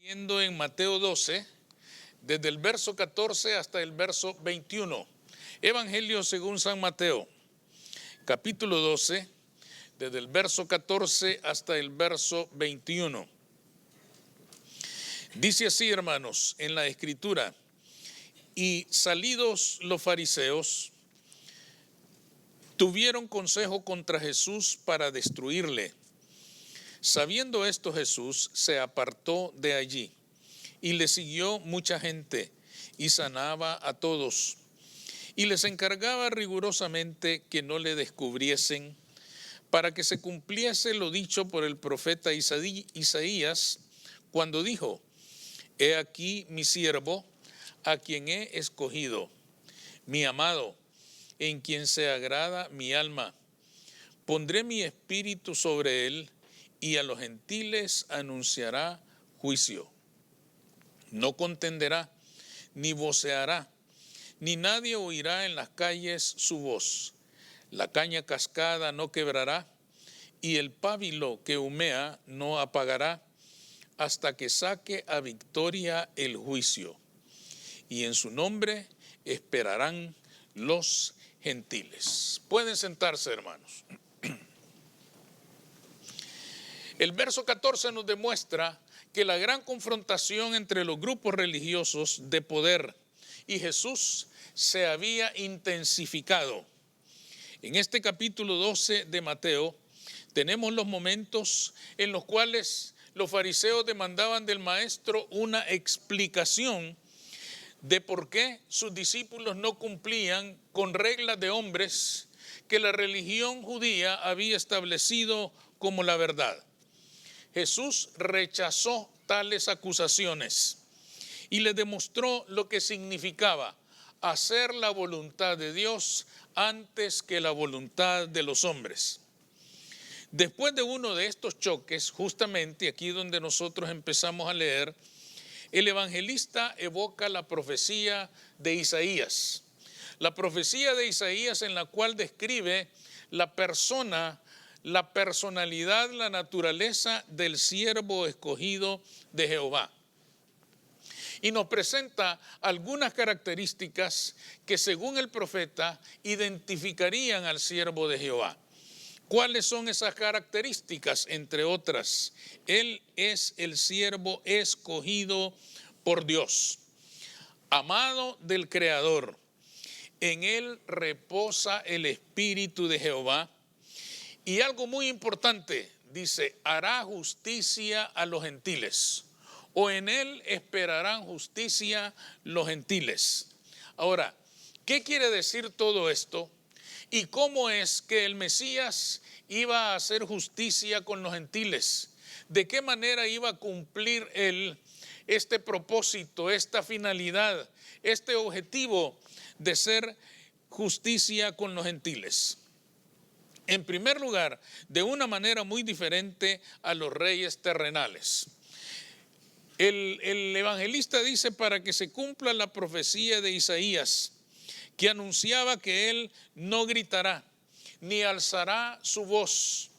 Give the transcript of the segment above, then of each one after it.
Yendo en Mateo 12, desde el verso 14 hasta el verso 21. Evangelio según San Mateo, capítulo 12, desde el verso 14 hasta el verso 21. Dice así, hermanos, en la Escritura: y salidos los fariseos, tuvieron consejo contra Jesús para destruirle. Sabiendo esto, Jesús se apartó de allí y le siguió mucha gente y sanaba a todos. Y les encargaba rigurosamente que no le descubriesen, para que se cumpliese lo dicho por el profeta Isaías, cuando dijo: he aquí mi siervo, a quien he escogido, mi amado, en quien se agrada mi alma. Pondré mi espíritu sobre él, y a los gentiles anunciará juicio. No contenderá, ni voceará, ni nadie oirá en las calles su voz. La caña cascada no quebrará, y el pábilo que humea no apagará, hasta que saque a victoria el juicio. Y en su nombre esperarán los gentiles. Pueden sentarse, hermanos. El verso 14 nos demuestra que la gran confrontación entre los grupos religiosos de poder y Jesús se había intensificado. En este capítulo 12 de Mateo tenemos los momentos en los cuales los fariseos demandaban del maestro una explicación de por qué sus discípulos no cumplían con reglas de hombres que la religión judía había establecido como la verdad. Jesús rechazó tales acusaciones y le demostró lo que significaba hacer la voluntad de Dios antes que la voluntad de los hombres. Después de uno de estos choques, justamente aquí donde nosotros empezamos a leer, el evangelista evoca la profecía de Isaías. La profecía de Isaías en la cual describe la persona, la personalidad, la naturaleza del siervo escogido de Jehová. Y nos presenta algunas características que según el profeta identificarían al siervo de Jehová. ¿Cuáles son esas características? Entre otras, él es el siervo escogido por Dios, amado del Creador. En él reposa el Espíritu de Jehová. Y algo muy importante, dice: hará justicia a los gentiles, o en él esperarán justicia los gentiles. Ahora, ¿qué quiere decir todo esto? ¿Y cómo es que el Mesías iba a hacer justicia con los gentiles? ¿De qué manera iba a cumplir él este propósito, esta finalidad, este objetivo de ser justicia con los gentiles? En primer lugar, de una manera muy diferente a los reyes terrenales. El evangelista dice: para que se cumpla la profecía de Isaías, que anunciaba que él no gritará, ni alzará su voz,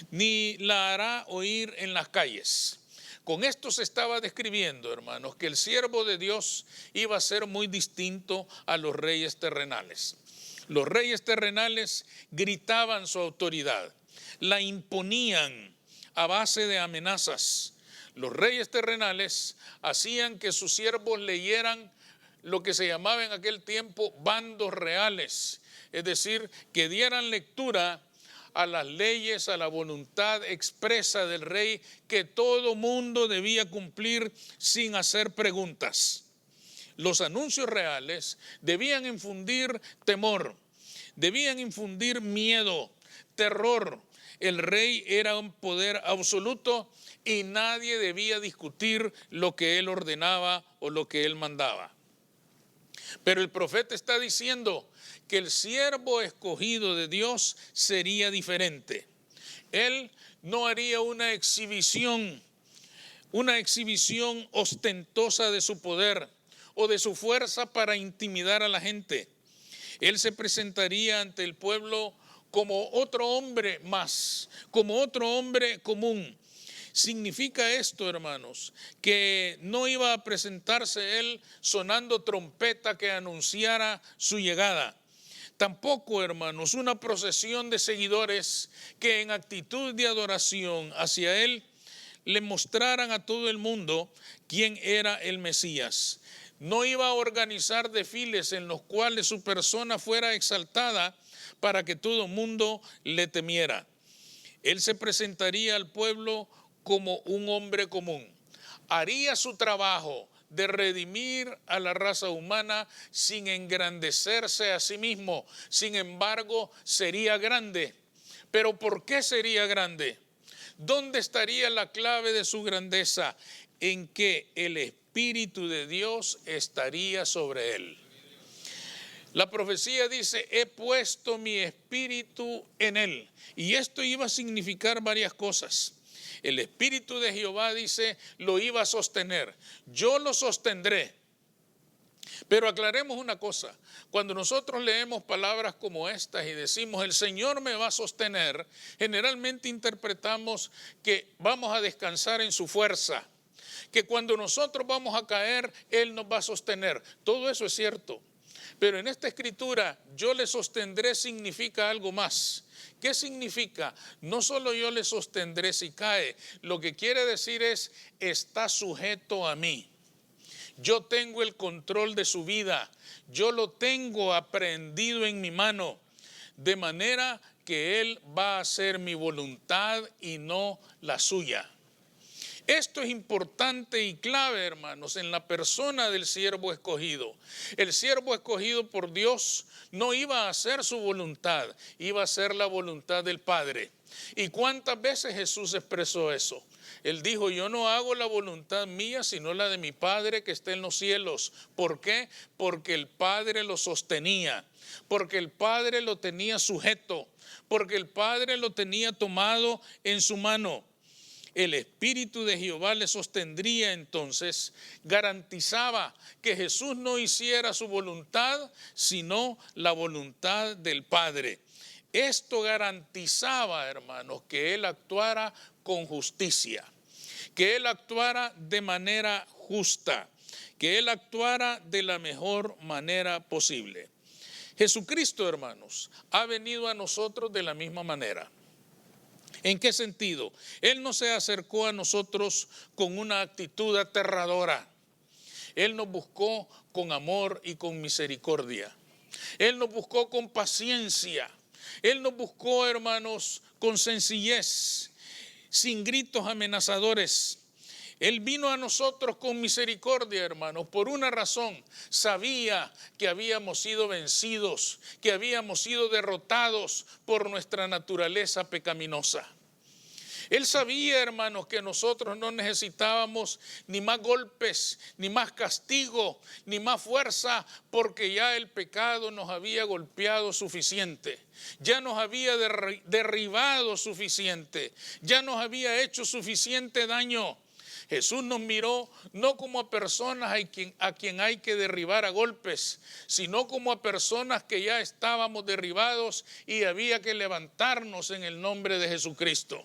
ni la hará oír en las calles. Con esto se estaba describiendo, hermanos, que el siervo de Dios iba a ser muy distinto a los reyes terrenales. Los reyes terrenales gritaban su autoridad, la imponían a base de amenazas. Los reyes terrenales hacían que sus siervos leyeran lo que se llamaba en aquel tiempo bandos reales, es decir, que dieran lectura a las leyes, a la voluntad expresa del rey, que todo mundo debía cumplir sin hacer preguntas. Los anuncios reales debían infundir temor, debían infundir miedo, terror. El rey era un poder absoluto y nadie debía discutir lo que él ordenaba o lo que él mandaba. Pero el profeta está diciendo que el siervo escogido de Dios sería diferente. Él no haría una exhibición ostentosa de su poder o de su fuerza para intimidar a la gente. Él se presentaría ante el pueblo como otro hombre más, como otro hombre común, Significa esto, hermanos, que no iba a presentarse él sonando trompeta que anunciara su llegada. Tampoco, hermanos, una procesión de seguidores que en actitud de adoración hacia él le mostraran a todo el mundo quién era el Mesías. No iba a organizar desfiles en los cuales su persona fuera exaltada para que todo el mundo le temiera. Él se presentaría al pueblo como un hombre común. Haría su trabajo de redimir a la raza humana sin engrandecerse a sí mismo. Sin embargo, sería grande. ¿Pero por qué sería grande? ¿Dónde estaría la clave de su grandeza? En que el Espíritu de Dios estaría sobre él. La profecía dice, he puesto mi espíritu en él. Y esto iba a significar varias cosas. El Espíritu de Jehová, dice, lo iba a sostener. Yo lo sostendré. Pero aclaremos una cosa. Cuando nosotros leemos palabras como estas y decimos, el Señor me va a sostener, generalmente interpretamos que vamos a descansar en su fuerza. Que cuando nosotros vamos a caer, Él nos va a sostener. Todo eso es cierto. Pero en esta escritura, yo le sostendré significa algo más. ¿Qué significa? No solo yo le sostendré si cae, lo que quiere decir es, está sujeto a mí. Yo tengo el control de su vida, yo lo tengo aprehendido en mi mano, de manera que Él va a hacer mi voluntad y no la suya. Esto es importante y clave, hermanos, en la persona del siervo escogido. El siervo escogido por Dios no iba a hacer su voluntad, iba a hacer la voluntad del Padre. ¿Y cuántas veces Jesús expresó eso? Él dijo, yo no hago la voluntad mía, sino la de mi Padre que está en los cielos. ¿Por qué? Porque el Padre lo sostenía, porque el Padre lo tenía sujeto, porque el Padre lo tenía tomado en su mano. El Espíritu de Jehová le sostendría entonces, garantizaba que Jesús no hiciera su voluntad, sino la voluntad del Padre. Esto garantizaba, hermanos, que Él actuara con justicia, que Él actuara de manera justa, que Él actuara de la mejor manera posible. Jesucristo, hermanos, ha venido a nosotros de la misma manera. ¿En qué sentido? Él no se acercó a nosotros con una actitud aterradora. Él nos buscó con amor y con misericordia. Él nos buscó con paciencia. Él nos buscó, hermanos, con sencillez, sin gritos amenazadores. Él vino a nosotros con misericordia, hermanos, por una razón. Sabía que habíamos sido vencidos, que habíamos sido derrotados por nuestra naturaleza pecaminosa. Él sabía, hermanos, que nosotros no necesitábamos ni más golpes, ni más castigo, ni más fuerza, porque ya el pecado nos había golpeado suficiente. Ya nos había derribado suficiente. Ya nos había hecho suficiente daño. Jesús nos miró no como a personas a quien hay que derribar a golpes, sino como a personas que ya estábamos derribados y había que levantarnos en el nombre de Jesucristo.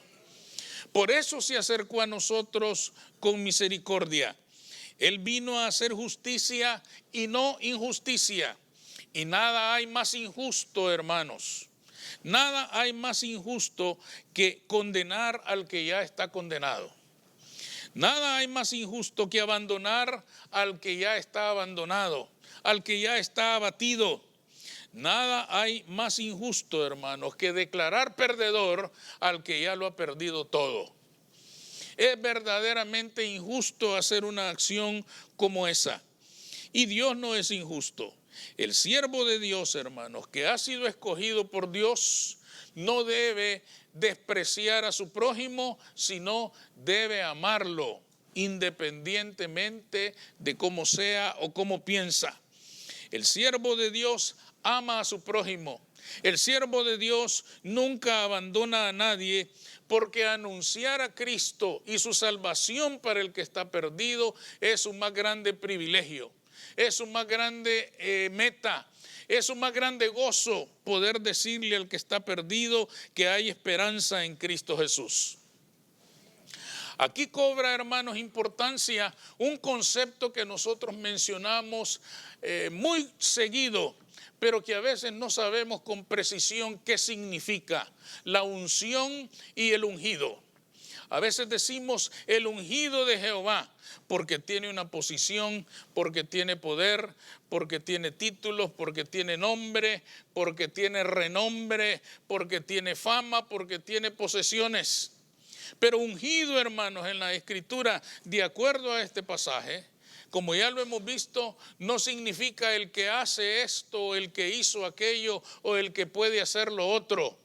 Por eso se acercó a nosotros con misericordia. Él vino a hacer justicia y no injusticia. Y nada hay más injusto, hermanos. Nada hay más injusto que condenar al que ya está condenado. Nada hay más injusto que abandonar al que ya está abandonado, al que ya está abatido. Nada hay más injusto, hermanos, que declarar perdedor al que ya lo ha perdido todo. Es verdaderamente injusto hacer una acción como esa. Y Dios no es injusto. El siervo de Dios, hermanos, que ha sido escogido por Dios, no debe despreciar a su prójimo, sino debe amarlo, independientemente de cómo sea o cómo piensa. El siervo de Dios ama a su prójimo. El siervo de Dios nunca abandona a nadie, porque anunciar a Cristo y su salvación para el que está perdido es un más grande privilegio, es un más grande meta. Es un más grande gozo poder decirle al que está perdido que hay esperanza en Cristo Jesús. Aquí cobra, hermanos, importancia un concepto que nosotros mencionamos muy seguido, pero que a veces no sabemos con precisión qué significa: la unción y el ungido. A veces decimos el ungido de Jehová porque tiene una posición, porque tiene poder, porque tiene títulos, porque tiene nombre, porque tiene renombre, porque tiene fama, porque tiene posesiones. Pero ungido, hermanos, en la Escritura, de acuerdo a este pasaje, como ya lo hemos visto, no significa el que hace esto, el que hizo aquello o el que puede hacer lo otro.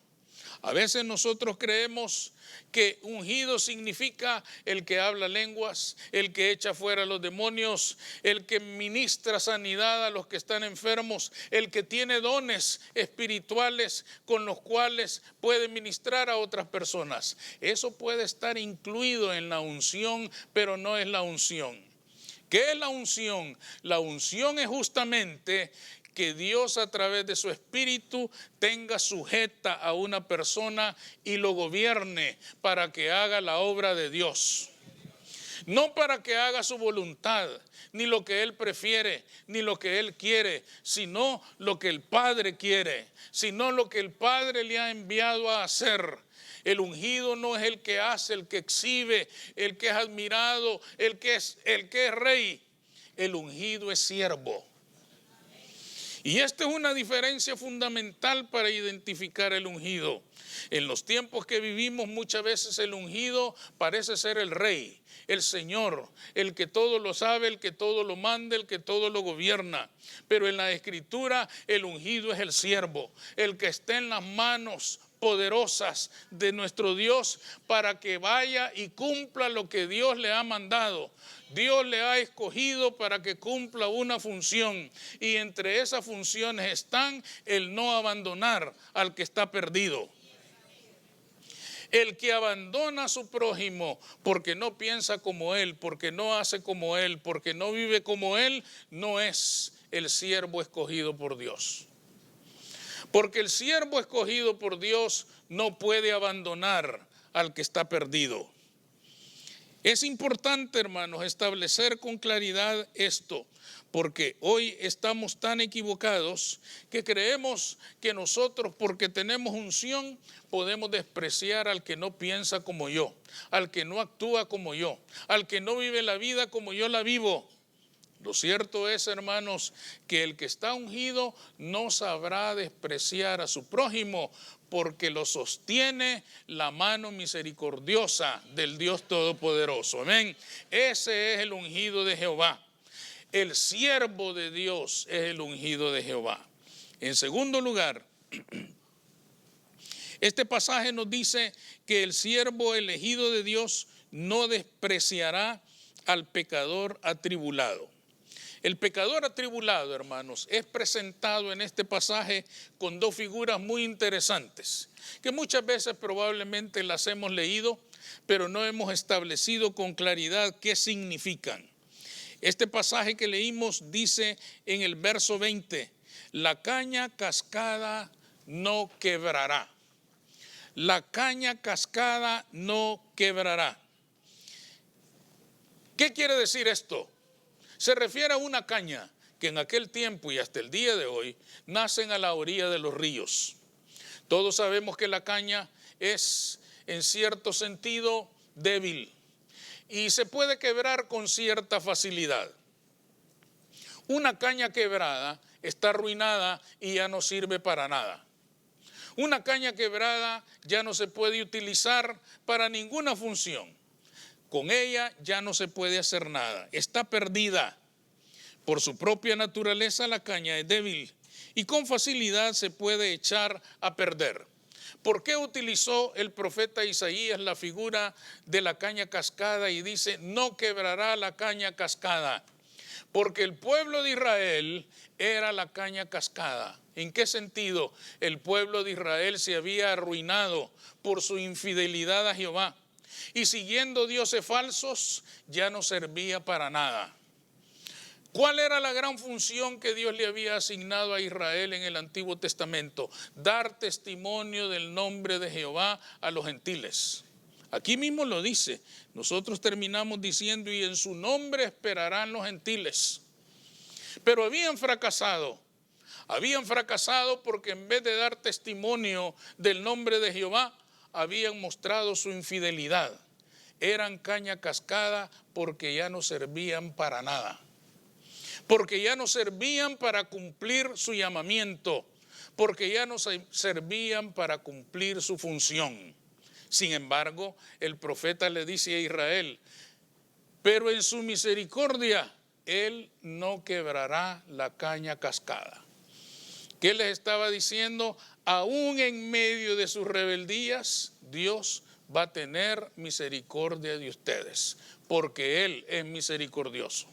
A veces nosotros creemos que ungido significa el que habla lenguas, el que echa fuera a los demonios, el que ministra sanidad a los que están enfermos, el que tiene dones espirituales con los cuales puede ministrar a otras personas. Eso puede estar incluido en la unción, pero no es la unción. ¿Qué es la unción? La unción es justamente que Dios a través de su Espíritu tenga sujeta a una persona y lo gobierne para que haga la obra de Dios. No para que haga su voluntad, ni lo que Él prefiere, ni lo que Él quiere, sino lo que el Padre quiere, sino lo que el Padre le ha enviado a hacer. El ungido no es el que hace, el que exhibe, el que es admirado, el que es rey. El ungido es siervo. Y esta es una diferencia fundamental para identificar el ungido. En los tiempos que vivimos muchas veces el ungido parece ser el rey, el Señor, el que todo lo sabe, el que todo lo manda, el que todo lo gobierna. Pero en la Escritura el ungido es el siervo, el que está en las manos poderosas de nuestro Dios para que vaya y cumpla lo que Dios le ha mandado. Dios le ha escogido para que cumpla una función, y entre esas funciones están el no abandonar al que está perdido. El que abandona a su prójimo porque no piensa como él, porque no hace como él, porque no vive como él, no es el siervo escogido por Dios. Porque el siervo escogido por Dios no puede abandonar al que está perdido. Es importante, hermanos, establecer con claridad esto, porque hoy estamos tan equivocados que creemos que nosotros, porque tenemos unción, podemos despreciar al que no piensa como yo, al que no actúa como yo, al que no vive la vida como yo la vivo. Lo cierto es, hermanos, que el que está ungido no sabrá despreciar a su prójimo, porque lo sostiene la mano misericordiosa del Dios Todopoderoso. Amén. Ese es el ungido de Jehová. El siervo de Dios es el ungido de Jehová. En segundo lugar, este pasaje nos dice que el siervo elegido de Dios no despreciará al pecador atribulado. El pecador atribulado, hermanos, es presentado en este pasaje con dos figuras muy interesantes, que muchas veces probablemente las hemos leído, pero no hemos establecido con claridad qué significan. Este pasaje que leímos dice en el verso 20, la caña cascada no quebrará. La caña cascada no quebrará. ¿Qué quiere decir esto? Se refiere a una caña que en aquel tiempo y hasta el día de hoy nacen a la orilla de los ríos. Todos sabemos que la caña es en cierto sentido débil y se puede quebrar con cierta facilidad. Una caña quebrada está arruinada y ya no sirve para nada. Una caña quebrada ya no se puede utilizar para ninguna función. Con ella ya no se puede hacer nada, está perdida. Por su propia naturaleza la caña es débil y con facilidad se puede echar a perder. ¿Por qué utilizó el profeta Isaías la figura de la caña cascada y dice, no quebrará la caña cascada? Porque el pueblo de Israel era la caña cascada. ¿En qué sentido? El pueblo de Israel se había arruinado por su infidelidad a Jehová. Y siguiendo dioses falsos ya no servía para nada. ¿Cuál era la gran función que Dios le había asignado a Israel en el Antiguo Testamento? Dar testimonio del nombre de Jehová a los gentiles, Aquí mismo lo dice. Nosotros terminamos diciendo, y en su nombre esperarán los gentiles. Pero habían fracasado. Habían fracasado porque en vez de dar testimonio del nombre de Jehová, habían mostrado su infidelidad. Eran caña cascada porque ya no servían para nada. Porque ya no servían para cumplir su llamamiento. Porque ya no servían para cumplir su función. Sin embargo, el profeta le dice a Israel, pero en su misericordia, Él no quebrará la caña cascada. ¿Qué les estaba diciendo? Aún en medio de sus rebeldías, Dios va a tener misericordia de ustedes, porque Él es misericordioso.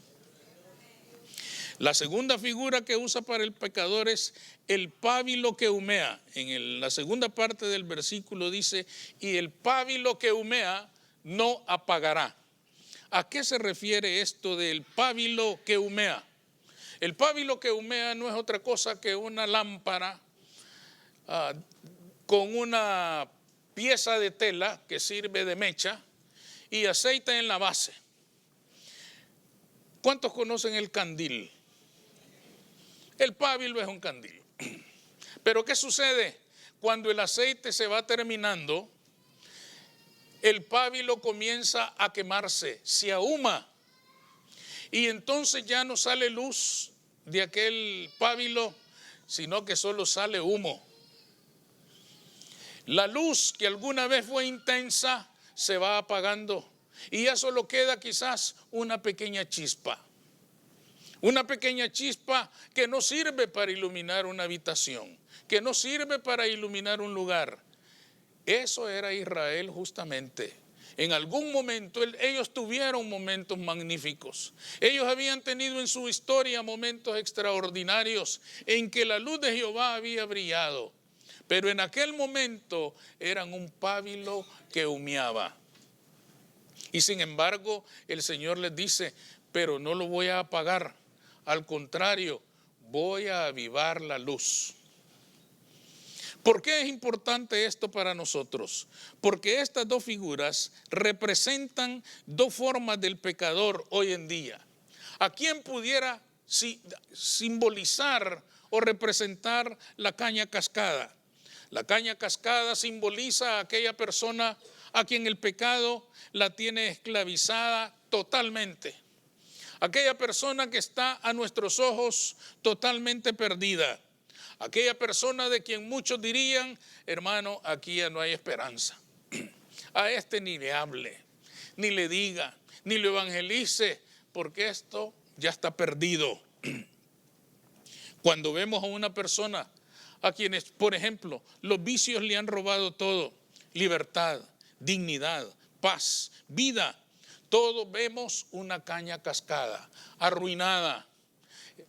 La segunda figura que usa para el pecador es el pábilo que humea. En la segunda parte del versículo dice, y el pábilo que humea no apagará. ¿A qué se refiere esto del pábilo que humea? El pábilo que humea no es otra cosa que una lámpara con una pieza de tela que sirve de mecha y aceite en la base. ¿Cuántos conocen el candil? El pábilo es un candil. Pero ¿qué sucede? Cuando el aceite se va terminando, el pábilo comienza a quemarse, se ahuma. Y entonces ya no sale luz de aquel pábilo, sino que solo sale humo. La luz que alguna vez fue intensa se va apagando y ya solo queda quizás una pequeña chispa. Una pequeña chispa que no sirve para iluminar una habitación, que no sirve para iluminar un lugar. Eso era Israel justamente. En algún momento ellos tuvieron momentos magníficos. Ellos habían tenido en su historia momentos extraordinarios en que la luz de Jehová había brillado. Pero en aquel momento eran un pábilo que humeaba. Y sin embargo, el Señor les dice, pero no lo voy a apagar. Al contrario, voy a avivar la luz. ¿Por qué es importante esto para nosotros? Porque estas dos figuras representan dos formas del pecador hoy en día. ¿A quién pudiera simbolizar o representar la caña cascada? La caña cascada simboliza a aquella persona a quien el pecado la tiene esclavizada totalmente. Aquella persona que está a nuestros ojos totalmente perdida. Aquella persona de quien muchos dirían, hermano, aquí ya no hay esperanza. A este ni le hable, ni le diga, ni lo evangelice, porque esto ya está perdido. Cuando vemos a una persona a quienes, por ejemplo, los vicios le han robado todo, libertad, dignidad, paz, vida, todos vemos una caña cascada, arruinada,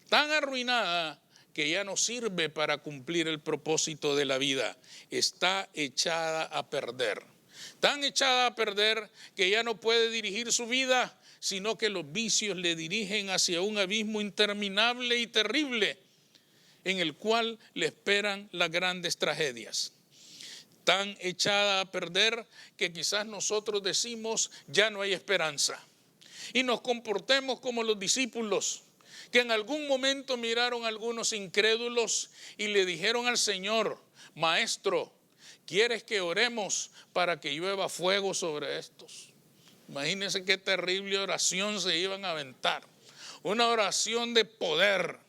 tan arruinada que ya no sirve para cumplir el propósito de la vida, está echada a perder. Tan echada a perder que ya no puede dirigir su vida, sino que los vicios le dirigen hacia un abismo interminable y terrible, en el cual le esperan las grandes tragedias. Tan echada a perder que quizás nosotros decimos, ya no hay esperanza. Y nos comportemos como los discípulos, que en algún momento miraron a algunos incrédulos y le dijeron al Señor, Maestro, ¿quieres que oremos para que llueva fuego sobre estos? Imagínense qué terrible oración se iban a aventar. Una oración de poder,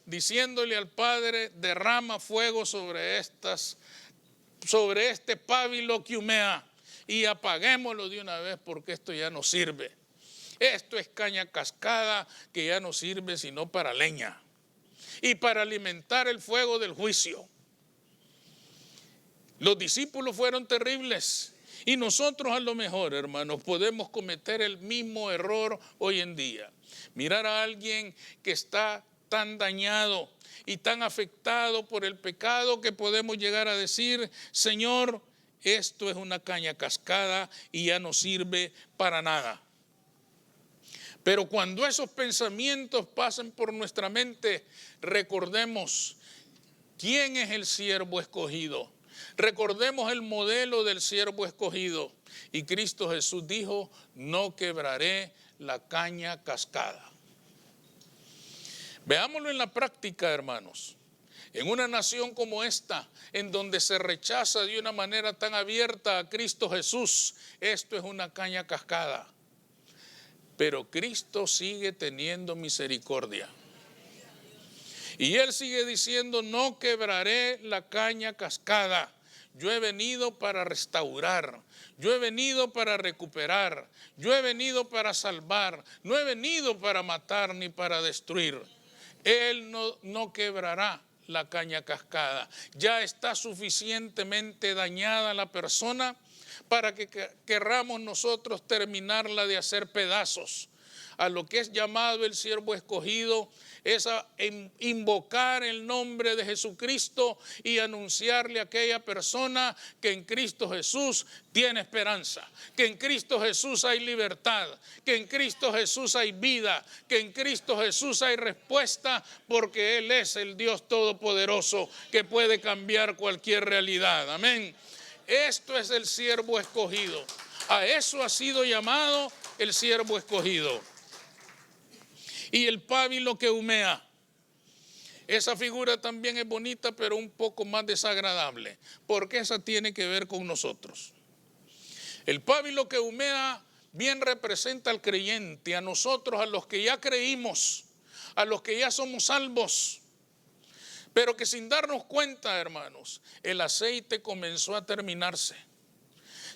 diciéndole al Padre, derrama fuego sobre este pábilo que humea y apaguémoslo de una vez porque esto ya no sirve. Esto es caña cascada que ya no sirve sino para leña y para alimentar el fuego del juicio. Los discípulos fueron terribles y nosotros a lo mejor, hermanos, podemos cometer el mismo error hoy en día. Mirar a alguien que está tan dañado y tan afectado por el pecado que podemos llegar a decir, Señor, esto es una caña cascada y ya no sirve para nada. Pero cuando esos pensamientos pasen por nuestra mente, recordemos quién es el siervo escogido. Recordemos el modelo del siervo escogido. Y Cristo Jesús dijo, no quebraré la caña cascada. Veámoslo en la práctica, hermanos. En una nación como esta, en donde se rechaza de una manera tan abierta a Cristo Jesús, esto es una caña cascada. Pero Cristo sigue teniendo misericordia. Y Él sigue diciendo, no quebraré la caña cascada. Yo he venido para restaurar, yo he venido para recuperar, yo he venido para salvar, no he venido para matar ni para destruir. Él no quebrará la caña cascada. Ya está suficientemente dañada la persona para que querramos nosotros terminarla de hacer pedazos. A lo que es llamado el siervo escogido es a invocar el nombre de Jesucristo y anunciarle a aquella persona que en Cristo Jesús tiene esperanza, que en Cristo Jesús hay libertad, que en Cristo Jesús hay vida, que en Cristo Jesús hay respuesta, porque Él es el Dios Todopoderoso que puede cambiar cualquier realidad. Amén. Esto es el siervo escogido. A eso ha sido llamado el siervo escogido. Y el pábilo que humea. Esa figura también es bonita, pero un poco más desagradable, porque esa tiene que ver con nosotros. El pábilo que humea bien representa al creyente, a nosotros, a los que ya creímos, a los que ya somos salvos, pero que sin darnos cuenta, hermanos, el aceite comenzó a terminarse.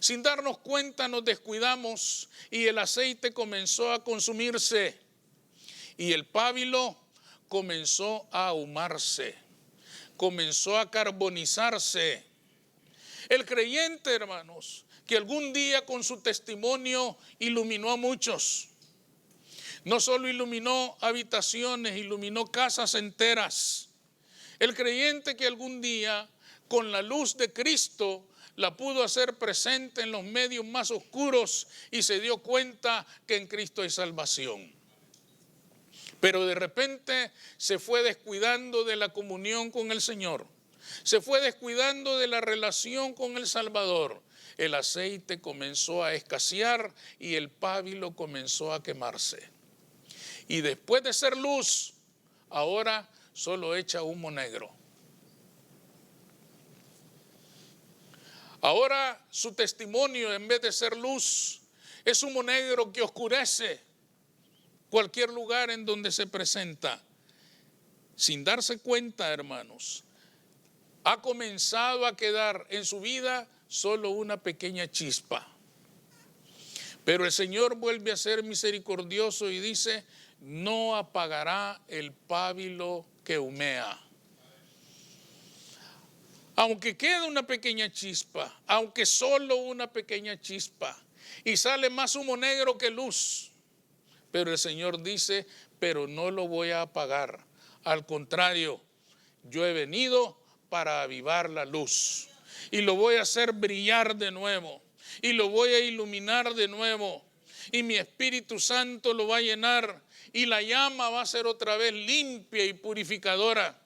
Sin darnos cuenta nos descuidamos y el aceite comenzó a consumirse. Y el pábilo comenzó a ahumarse, comenzó a carbonizarse. El creyente, hermanos, que algún día con su testimonio iluminó a muchos. No solo iluminó habitaciones, iluminó casas enteras. El creyente que algún día con la luz de Cristo la pudo hacer presente en los medios más oscuros y se dio cuenta que en Cristo hay salvación. Pero de repente se fue descuidando de la comunión con el Señor. Se fue descuidando de la relación con el Salvador. El aceite comenzó a escasear y el pábilo comenzó a quemarse. Y después de ser luz, ahora solo echa humo negro. Ahora su testimonio, en vez de ser luz, es humo negro que oscurece cualquier lugar en donde se presenta. Sin darse cuenta, hermanos, ha comenzado a quedar en su vida solo una pequeña chispa. Pero el Señor vuelve a ser misericordioso y dice, no apagará el pábilo que humea. Aunque quede una pequeña chispa, aunque solo una pequeña chispa, y sale más humo negro que luz, pero el Señor dice, pero no lo voy a apagar. Al contrario, yo he venido para avivar la luz. Y lo voy a hacer brillar de nuevo. Y lo voy a iluminar de nuevo. Y mi Espíritu Santo lo va a llenar. Y la llama va a ser otra vez limpia y purificadora.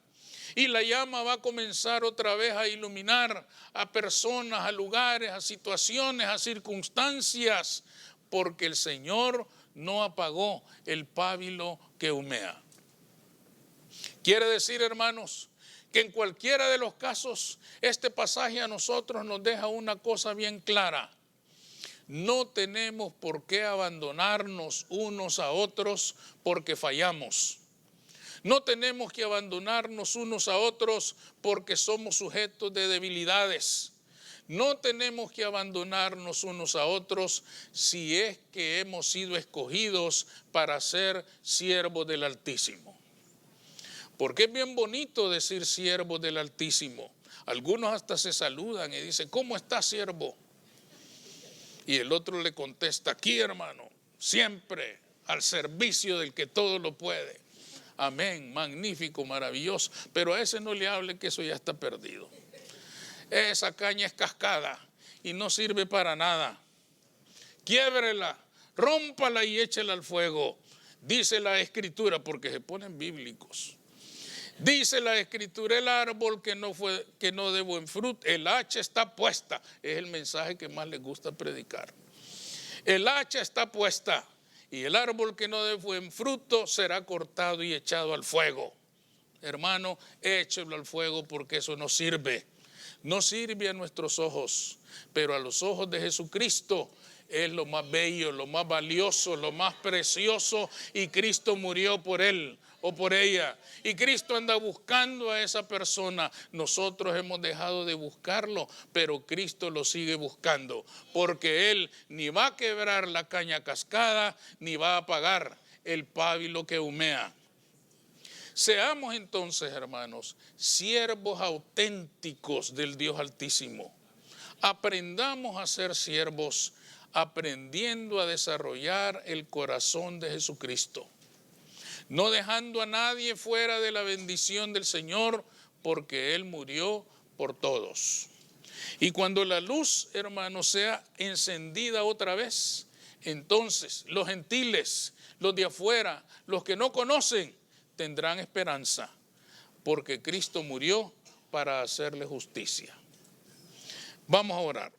Y la llama va a comenzar otra vez a iluminar a personas, a lugares, a situaciones, a circunstancias. Porque el Señor no apagó el pábilo que humea. Quiere decir, hermanos, que en cualquiera de los casos, este pasaje a nosotros nos deja una cosa bien clara. No tenemos por qué abandonarnos unos a otros porque fallamos. No tenemos que abandonarnos unos a otros porque somos sujetos de debilidades. No tenemos que abandonarnos unos a otros si es que hemos sido escogidos para ser siervos del Altísimo. Porque es bien bonito decir siervos del Altísimo. Algunos hasta se saludan y dicen, ¿cómo está, siervo? Y el otro le contesta, aquí, hermano, siempre al servicio del que todo lo puede. Amén, magnífico, maravilloso. Pero a ese no le hable, que eso ya está perdido. Esa caña es cascada y no sirve para nada. Quiébrela, rómpala y échela al fuego. Dice la Escritura, porque se ponen bíblicos. Dice la Escritura, el árbol que no de buen fruto, el hacha está puesta. Es el mensaje que más les gusta predicar. El hacha está puesta y el árbol que no de buen fruto será cortado y echado al fuego. Hermano, échelo al fuego porque eso no sirve. No sirve a nuestros ojos, pero a los ojos de Jesucristo es lo más bello, lo más valioso, lo más precioso, y Cristo murió por él o por ella. Y Cristo anda buscando a esa persona. Nosotros hemos dejado de buscarlo, pero Cristo lo sigue buscando, porque Él ni va a quebrar la caña cascada, ni va a apagar el pábilo que humea. Seamos entonces, hermanos, siervos auténticos del Dios Altísimo. Aprendamos a ser siervos, aprendiendo a desarrollar el corazón de Jesucristo, no dejando a nadie fuera de la bendición del Señor, porque Él murió por todos. Y cuando la luz, hermanos, sea encendida otra vez, entonces los gentiles, los de afuera, los que no conocen, tendrán esperanza, porque Cristo murió para hacerle justicia. Vamos a orar.